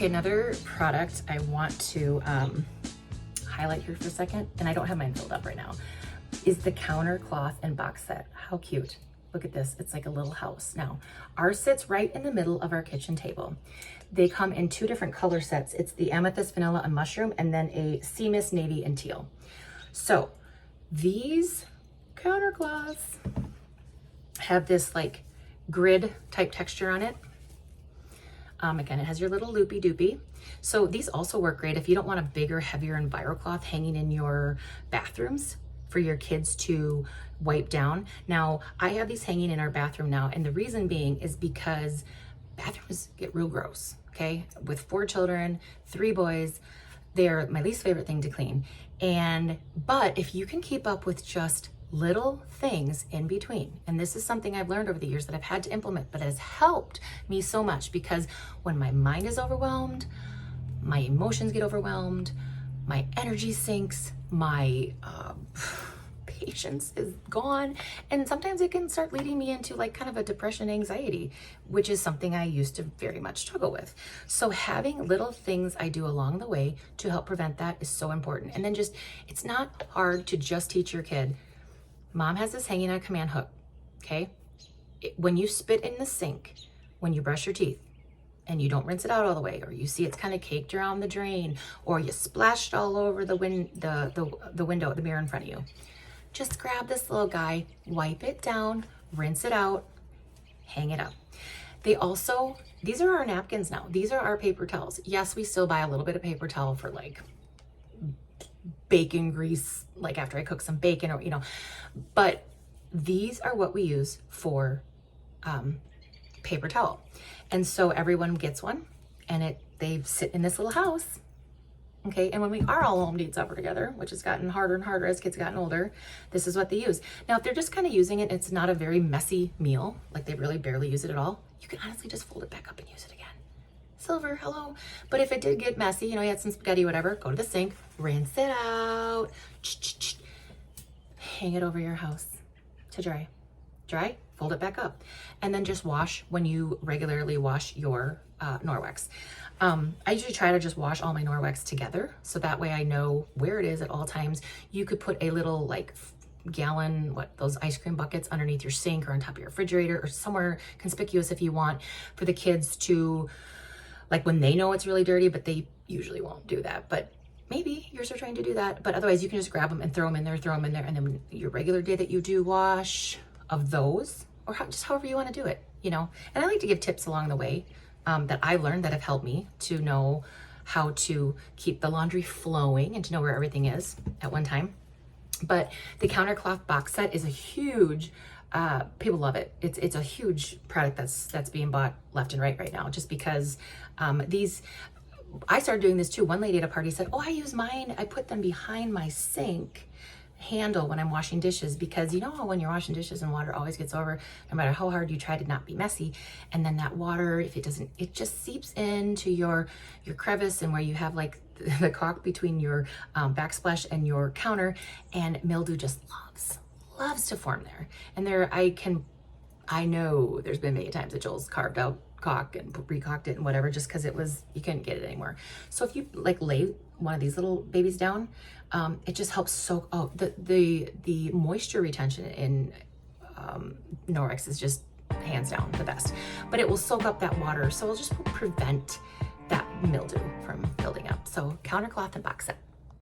Okay, another product I want to highlight here for a second, and I don't have mine filled up right now, is the counter cloth and box set. How cute. Look at this, it's like a little house. Now, ours sits right in the middle of our kitchen table. They come in two different color sets. It's the amethyst, vanilla, and mushroom, and then a sea mist, navy, and teal. So these counter cloths have this like grid type texture on it. Again, it has your little loopy doopy. So these also work great if you don't want a bigger, heavier EnviroCloth hanging in your bathrooms for your kids to wipe down. Now, I have these hanging in our bathroom now, and the reason being is because bathrooms get real gross, okay? With 4 children, 3 boys, they're my least favorite thing to clean. But if you can keep up with just little things in between, and this is something I've learned over the years that I've had to implement, but has helped me so much, because when my mind is overwhelmed, my emotions get overwhelmed, my energy sinks, my patience is gone, and sometimes it can start leading me into like kind of a depression, anxiety, which is something I used to very much struggle with. So having little things I do along the way to help prevent that is so important. And then just, it's not hard to just teach your kid. Mom has this hanging on a command hook, okay? When you spit in the sink, when you brush your teeth, and you don't rinse it out all the way, or you see it's kind of caked around the drain, or you splashed all over the window, the mirror in front of you, just grab this little guy, wipe it down, rinse it out, hang it up. These are our napkins now. These are our paper towels. Yes, we still buy a little bit of paper towel for like bacon grease, like after I cook some bacon, or, but these are what we use for paper towel. And so everyone gets one, and they sit in this little house. Okay, and when we are all home to eat supper together, which has gotten harder and harder as kids gotten older, this is what they use. Now, if they're just kind of using it, it's not a very messy meal, like they really barely use it at all, you can honestly just fold it back up and use it again. Silver, hello. But if it did get messy, you had some spaghetti, whatever, go to the sink, rinse it out, hang it over your house to dry. Dry, fold it back up, and then just wash when you regularly wash your Norwex. I usually try to just wash all my Norwex together, so that way I know where it is at all times. You could put a little like gallon, those ice cream buckets underneath your sink or on top of your refrigerator, or somewhere conspicuous if you want, for the kids to, like, when they know it's really dirty, but they usually won't do that. But maybe yours are trying to do that. But otherwise, you can just grab them and throw them in there, and then your regular day that you do wash of those, or just however you want to do it, And I like to give tips along the way that I learned that have helped me to know how to keep the laundry flowing and to know where everything is at one time. But the countercloth box set is a huge, people love it. It's a huge product that's being bought left and right now, just because I started doing this too. One lady at a party said, oh, I use mine, I put them behind my sink handle when I'm washing dishes, because when you're washing dishes and water always gets over, no matter how hard you try to not be messy, and then that water, if it just seeps into your crevice, and where you have like the caulk between your backsplash and your counter, and mildew just loves to form there. And I know there's been many times that Joel's carved out caulk and recaulked it and whatever, just because you couldn't get it anymore. So if you like lay one of these little babies down, it just helps soak. Oh, the moisture retention in Norwex is just hands down the best, but it will soak up that water, so it'll just prevent that mildew from building up. So countercloth and box set.